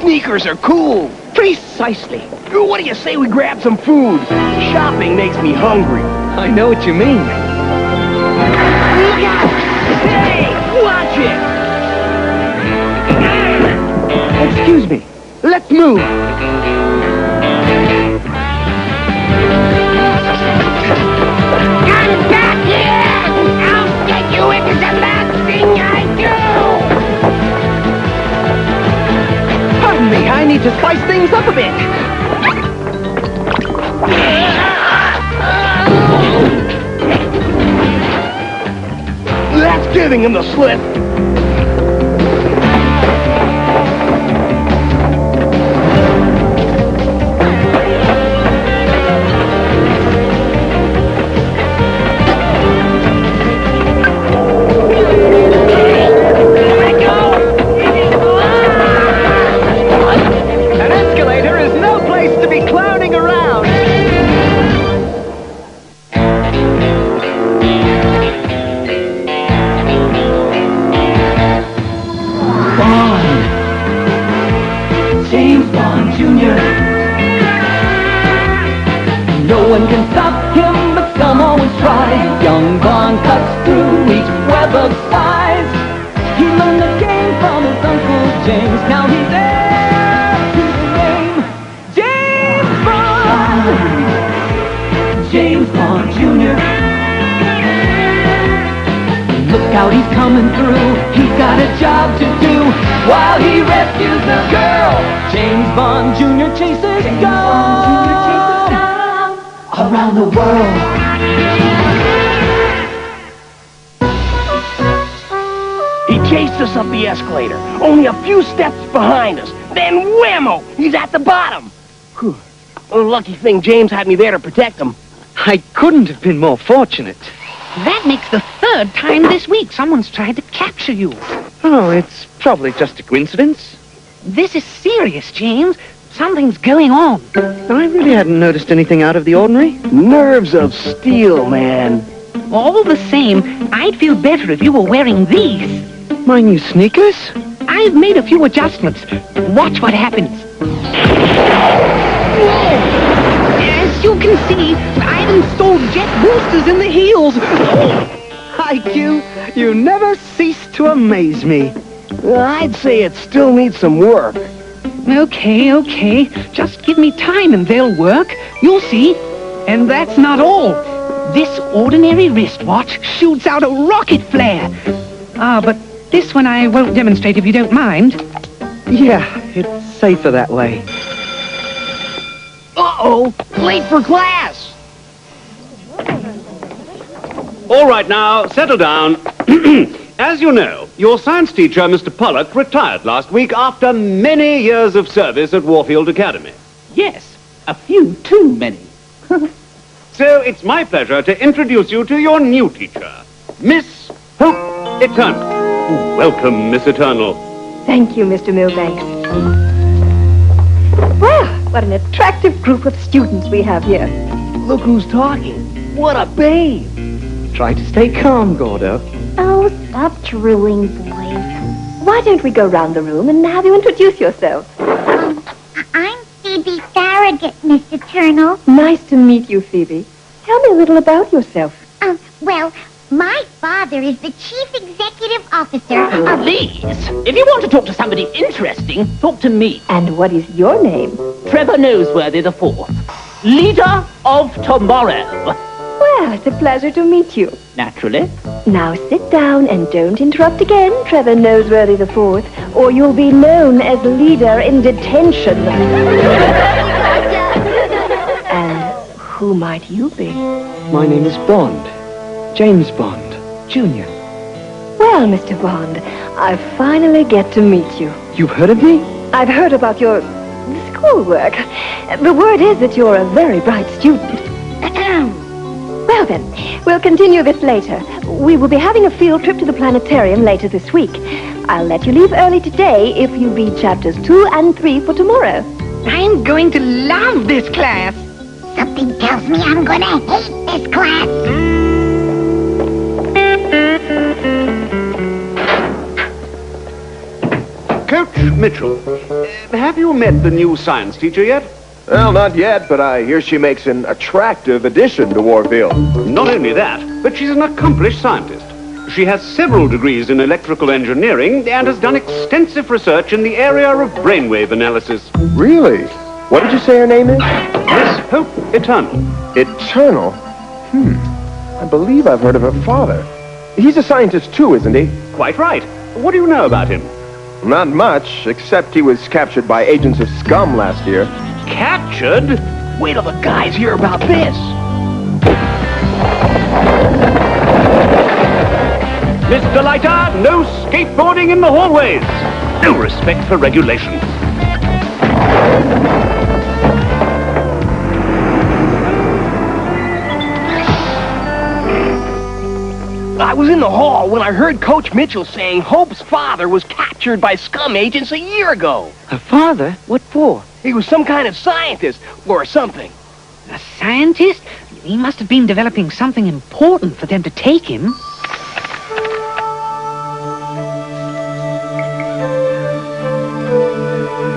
sneakers are cool. Precisely. What do you say we grab some food? Shopping makes me hungry. I know what you mean. Look out! Hey, watch it! Excuse me. Let's move. Come back here! I'll get you into the last thing I do! Pardon me, I need to spice things up a bit. That's giving him the slip. An escalator is no place to be clowning around. Bond. James Bond Jr. No one can stop him, but some always try. Young Bond cuts through each web of spies. He learned the game from his Uncle James. Now he's heir to the name. James Bond! James Bond Jr. Look out, he's coming through. He's got a job to do while he rescues the girl. James Bond Jr. chases down around the world. He chased us up the escalator, only a few steps behind us. Then whammo! He's at the bottom. Whew. Well, lucky thing James had me there to protect him. I couldn't have been more fortunate. That makes the third time this week someone's tried to capture you. Oh, it's probably just a coincidence. This is serious, James. Something's going on. I really hadn't noticed anything out of the ordinary. Nerves of steel, man. All the same, I'd feel better if you were wearing these. My new sneakers? I've made a few adjustments. Watch what happens. As you can see, I've installed jet boosters in the heels. IQ, you never cease to amaze me. I'd say it still needs some work. Okay. Just give me time and they'll work. You'll see. And that's not all. This ordinary wristwatch shoots out a rocket flare. But this one I won't demonstrate if you don't mind. Yeah, it's safer that way. Uh-oh, late for class. All right, now, settle down. As you know, your science teacher, Mr. Pollock, retired last week after many years of service at Warfield Academy. Yes, a few too many. So it's my pleasure to introduce you to your new teacher, Miss Hope Eternal. Welcome, Miss Eternal. Thank you, Mr. Milbanks. Well, what an attractive group of students we have here. Look who's talking. What a babe. Try to stay calm, Gordo. Oh, stop drooling, boys. Why don't we go round the room and have you introduce yourself? I'm Phoebe Farragut, Miss Eternal. Nice to meet you, Phoebe. Tell me a little about yourself. Well, my father is the Chief Executive Officer of... Please, if you want to talk to somebody interesting, talk to me. And what is your name? Trevor Noseworthy IV, leader of tomorrow. Well, it's a pleasure to meet you. Naturally. Now sit down and don't interrupt again, Trevor Noseworthy IV, or you'll be known as leader in detention. And who might you be? My name is Bond. James Bond, Jr. Well, Mr. Bond, I finally get to meet you. You've heard of me? I've heard about your schoolwork. The word is that you're a very bright student. Well then, we'll continue this later. We will be having a field trip to the planetarium later this week. I'll let you leave early today if you read chapters 2 and 3 for tomorrow. I'm going to love this class. Something tells me I'm gonna hate this class. Coach Mitchell, have you met the new science teacher yet? Well, not yet, but I hear she makes an attractive addition to Warfield. Not only that, but she's an accomplished scientist. She has several degrees in electrical engineering and has done extensive research in the area of brainwave analysis. Really? What did you say her name is? Miss Hope Eternal. Eternal? I believe I've heard of her father. He's a scientist too, isn't he? Quite right. What do you know about him? Not much, except he was captured by agents of scum last year. Captured? Wait till the guys hear about this. Mr. Leiter, no skateboarding in the hallways. No respect for regulations. I was in the hall when I heard Coach Mitchell saying Hope's father was captured by scum agents a year ago. Her father? What for? He was some kind of scientist or something. A scientist? He must have been developing something important for them to take him.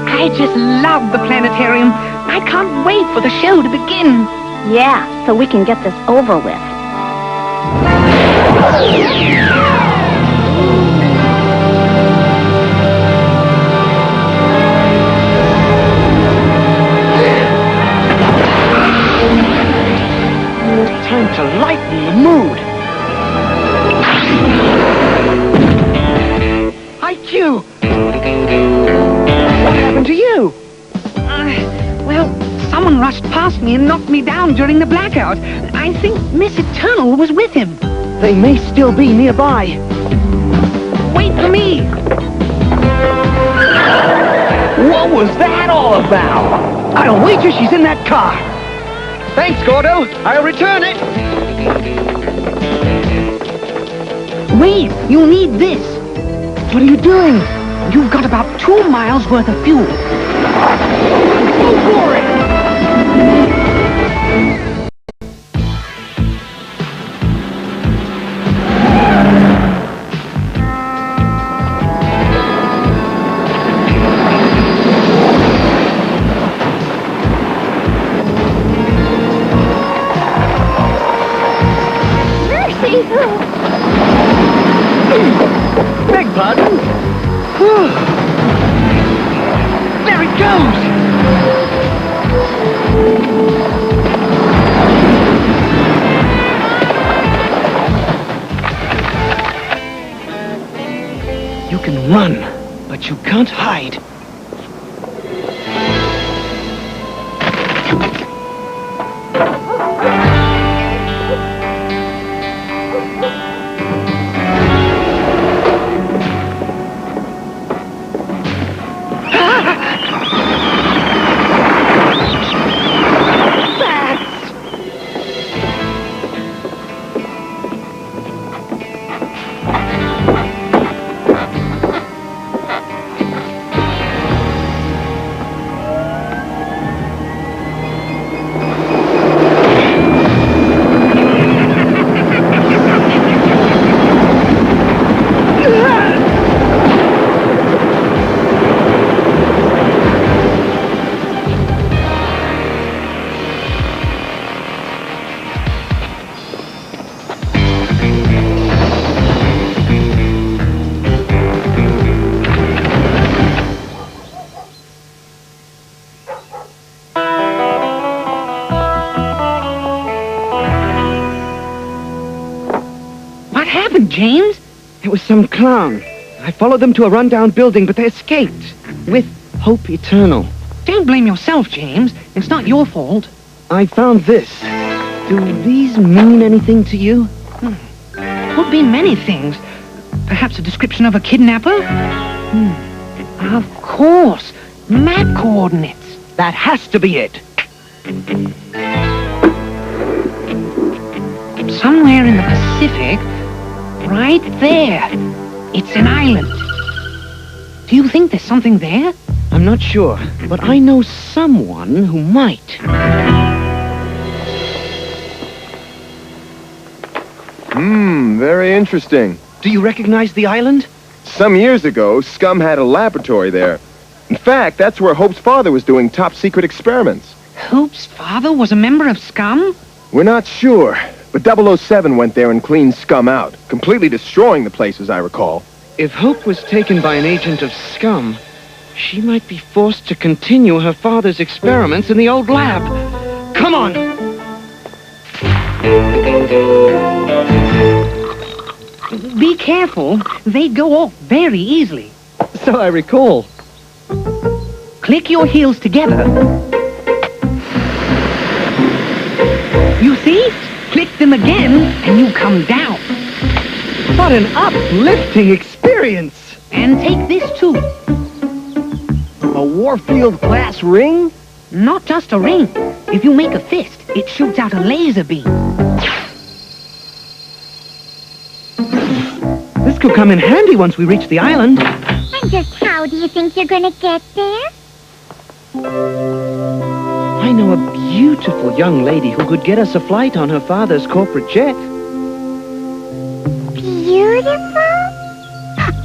I just love the planetarium. I can't wait for the show to begin. Yeah, so we can get this over with. Time to lighten the mood. IQ! What happened to you? Well, someone rushed past me and knocked me down during the blackout. I think Miss Eternal was with him. They may still be nearby. Wait for me! What was that all about? I'll wager she's in that car. Thanks, Gordo. I'll return it. Wait, you'll need this. What are you doing? You've got about 2 miles worth of fuel. Go for it! Beg pardon? There it goes! You can run, but you can't hide. James? It was some clown. I followed them to a rundown building, but they escaped. With Hope Eternal. Don't blame yourself, James. It's not your fault. I found this. Do these mean anything to you? Could be many things. Perhaps a description of a kidnapper? Of course. Map coordinates. That has to be it. Somewhere in the Pacific, right there. It's an island. Do you think there's something there? I'm not sure, but I know someone who might. Very interesting. Do you recognize the island? Some years ago, Scum had a laboratory there. In fact, that's where Hope's father was doing top-secret experiments. Hope's father was a member of Scum? We're not sure, but 007 went there and cleaned Scum out, completely destroying the place, as I recall. If Hope was taken by an agent of Scum, she might be forced to continue her father's experiments in the old lab. Come on! Be careful. They go off very easily. So I recall. Click your heels together. You see? Click them again, and you come down. What an uplifting experience! And take this, too. A Warfield glass ring? Not just a ring. If you make a fist, it shoots out a laser beam. This could come in handy once we reach the island. And just how do you think you're gonna get there? I know a beautiful young lady who could get us a flight on her father's corporate jet. Beautiful?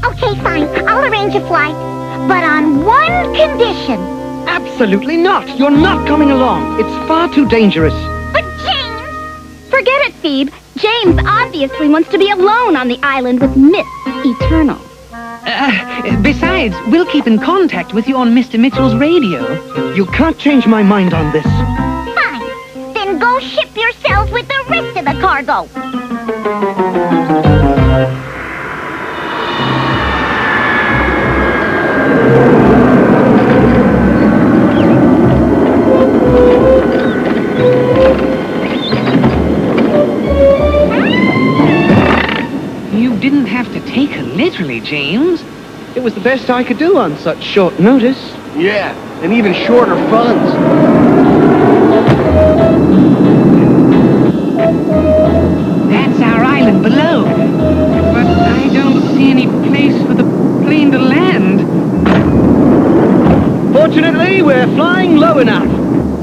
Okay, fine. I'll arrange a flight. But on one condition. Absolutely not! You're not coming along. It's far too dangerous. But James! Forget it, Phoebe. James obviously wants to be alone on the island with Miss Eternal. Besides, we'll keep in contact with you on Mr. Mitchell's radio. You can't change my mind on this. Fine. Then go ship yourself with the rest of the cargo. You didn't have to take her literally, James. It was the best I could do on such short notice. Yeah, and even shorter funds. That's our island below. But I don't see any place for the plane to land. Fortunately, we're flying low enough.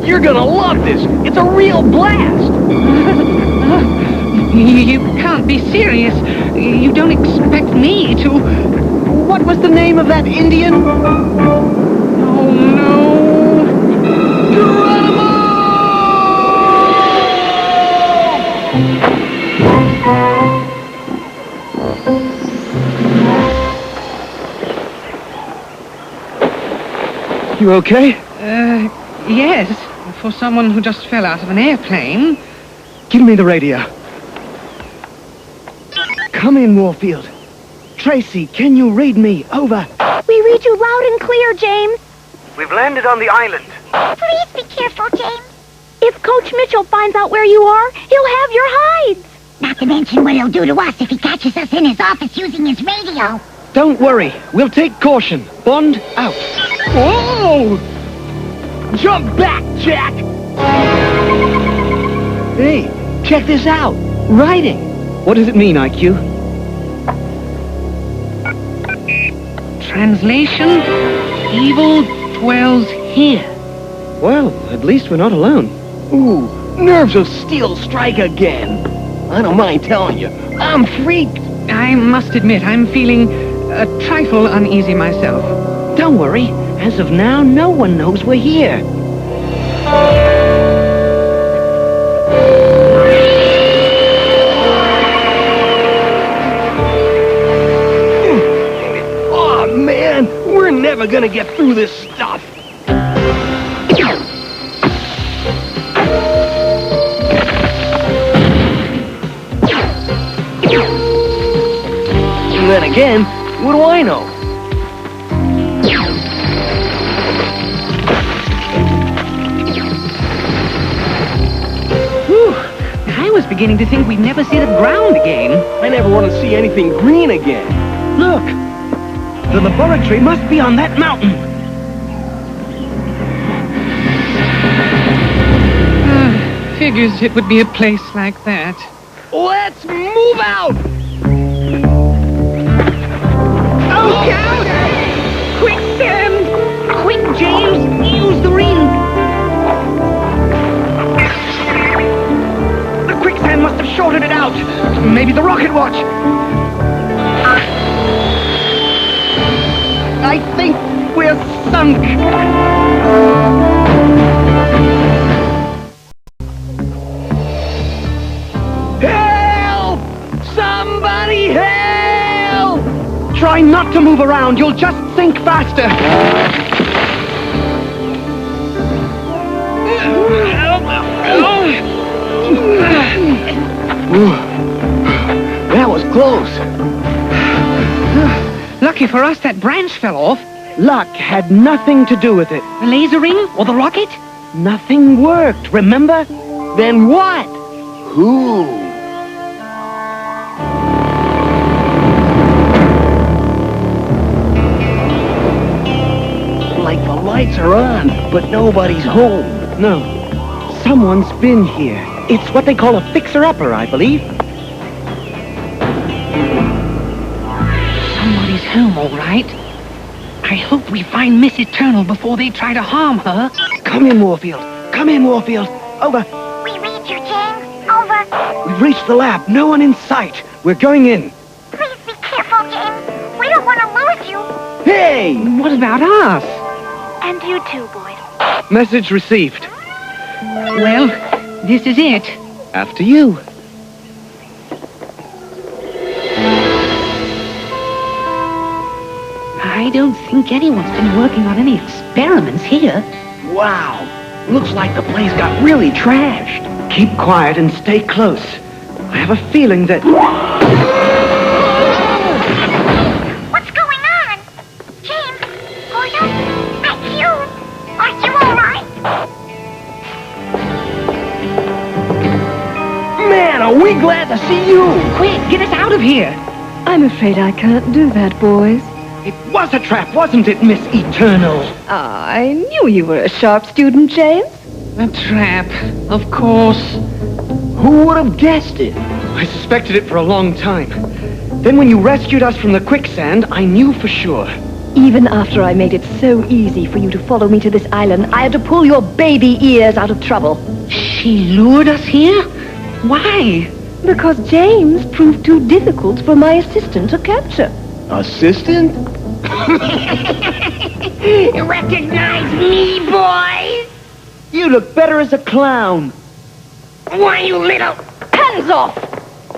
You're gonna love this. It's a real blast. You can't be serious. You don't expect me to... What was the name of that Indian? Oh, no. You okay? Yes. For someone who just fell out of an airplane. Give me the radio. Come in, Warfield. Tracy, can you read me? Over. We read you loud and clear, James. We've landed on the island. Please be careful, James. If Coach Mitchell finds out where you are, he'll have your hides. Not to mention what he'll do to us if he catches us in his office using his radio. Don't worry. We'll take caution. Bond out. Whoa! Jump back, Jack! Hey, check this out. Writing. What does it mean, IQ? Translation, evil dwells here. Well, at least we're not alone. Ooh, nerves of steel strike again. I don't mind telling you, I'm freaked. I must admit, I'm feeling a trifle uneasy myself. Don't worry. As of now, no one knows we're here. Oh, man, we're never gonna get through this stuff. And then again, what do I know? I was beginning to think we'd never see the ground again. I never want to see anything green again. Look! The laboratory must be on that mountain. Figures it would be a place like that. Let's move out! Look out! Quicksand! Quick, James! Use the ring! The quicksand must have shorted it out. Maybe the rocket watch. I think we're sunk. Help! Somebody help! Try not to move around. You'll just sink faster. That was close. Lucky for us, that branch fell off. Luck had nothing to do with it. The laser ring or the rocket? Nothing worked, remember? Then what? Who? Like the lights are on, but nobody's home. No. Someone's been here. It's what they call a fixer-upper, I believe. Somebody's home, all right. I hope we find Miss Eternal before they try to harm her. Come in, Warfield. Come in, Warfield. Over. We read you, James. Over. We've reached the lab. No one in sight. We're going in. Please be careful, James. We don't want to lose you. Hey! What about us? And you too, boys. Message received. Well, this is it. After you. I don't think anyone's been working on any experiments here. Wow. Looks like the place got really trashed. Keep quiet and stay close. I have a feeling that... What's going on? James, Goya, that's you. Are you all right? Man, are we glad to see you. Quick, get us out of here. I'm afraid I can't do that, boys. It was a trap, wasn't it, Miss Eternal? I knew you were a sharp student, James. A trap, of course. Who would have guessed it? I suspected it for a long time. Then when you rescued us from the quicksand, I knew for sure. Even after I made it so easy for you to follow me to this island, I had to pull your baby ears out of trouble. She lured us here? Why? Because James proved too difficult for my assistant to capture. Assistant? Recognize me, boys? You look better as a clown. Why, you little... Hands off!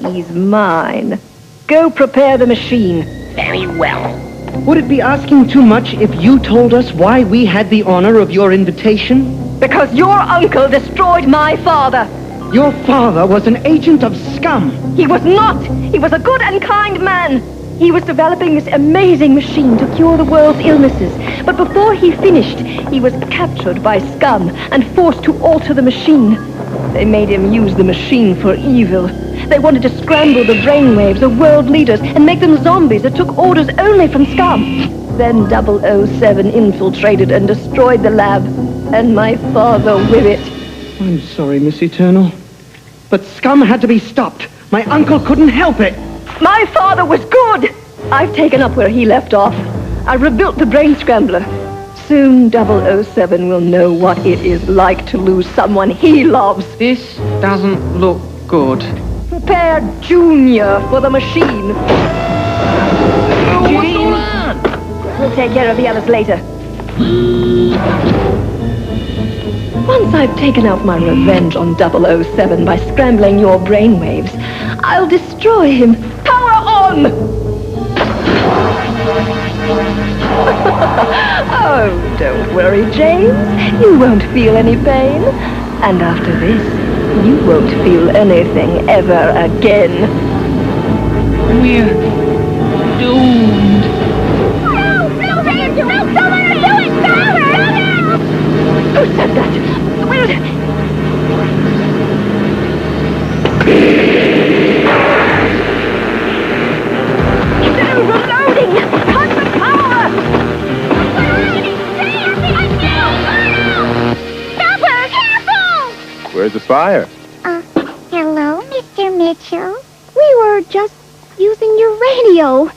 He's mine. Go prepare the machine. Very well. Would it be asking too much if you told us why we had the honor of your invitation? Because your uncle destroyed my father. Your father was an agent of scum. He was not. He was a good and kind man. He was developing this amazing machine to cure the world's illnesses. But before he finished, he was captured by scum and forced to alter the machine. They made him use the machine for evil. They wanted to scramble the brainwaves of world leaders and make them zombies that took orders only from scum. Then 007 infiltrated and destroyed the lab, and my father with it. I'm sorry, Miss Eternal. But scum had to be stopped. My uncle couldn't help it. My father was good! I've taken up where he left off. I rebuilt the brain scrambler. Soon 007 will know what it is like to lose someone he loves. This doesn't look good. Prepare Junior for the machine. What's going on? We'll take care of the others later. Once I've taken out my revenge on 007 by scrambling your brainwaves, I'll destroy him. Power on! Oh, don't worry, James. You won't feel any pain. And after this, you won't feel anything ever again. We're doomed. No! No, James! No, someone are doing power! Who said that? Will... It's overloading! Cut the power! Double, careful! Where's the fire? Hello, Mr. Mitchell. We were just using your radio.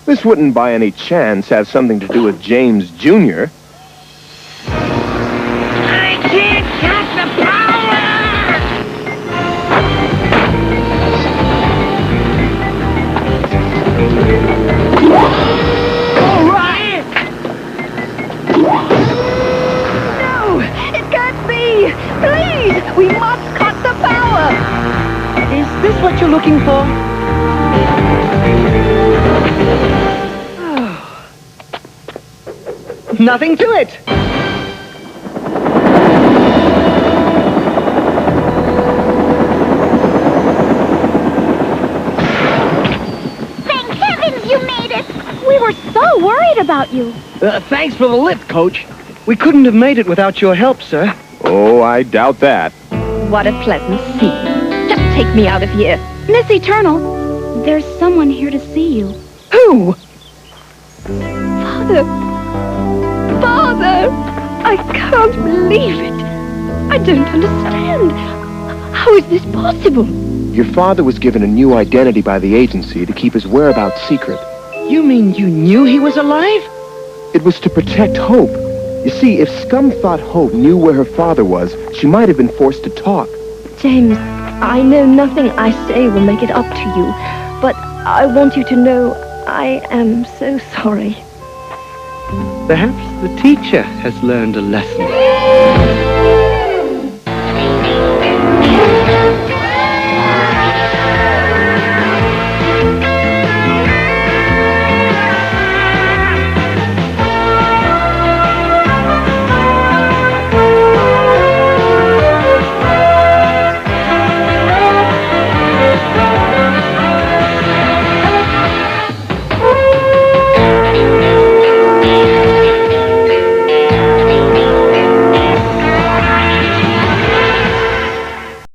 This wouldn't by any chance have something to do with James Jr. I can't cut the power! All right! looking for? Nothing to it. Thank heavens you made it! We were so worried about you. Thanks for the lift, Coach. We couldn't have made it without your help, sir. Oh, I doubt that. What a pleasant scene. Just take me out of here. Miss Eternal, there's someone here to see you. Who? Father. Father! I can't believe it. I don't understand. How is this possible? Your father was given a new identity by the agency to keep his whereabouts secret. You mean you knew he was alive? It was to protect Hope. You see, if Scum thought Hope knew where her father was, she might have been forced to talk. James, I know nothing I say will make it up to you, but I want you to know I am so sorry. Perhaps the teacher has learned a lesson.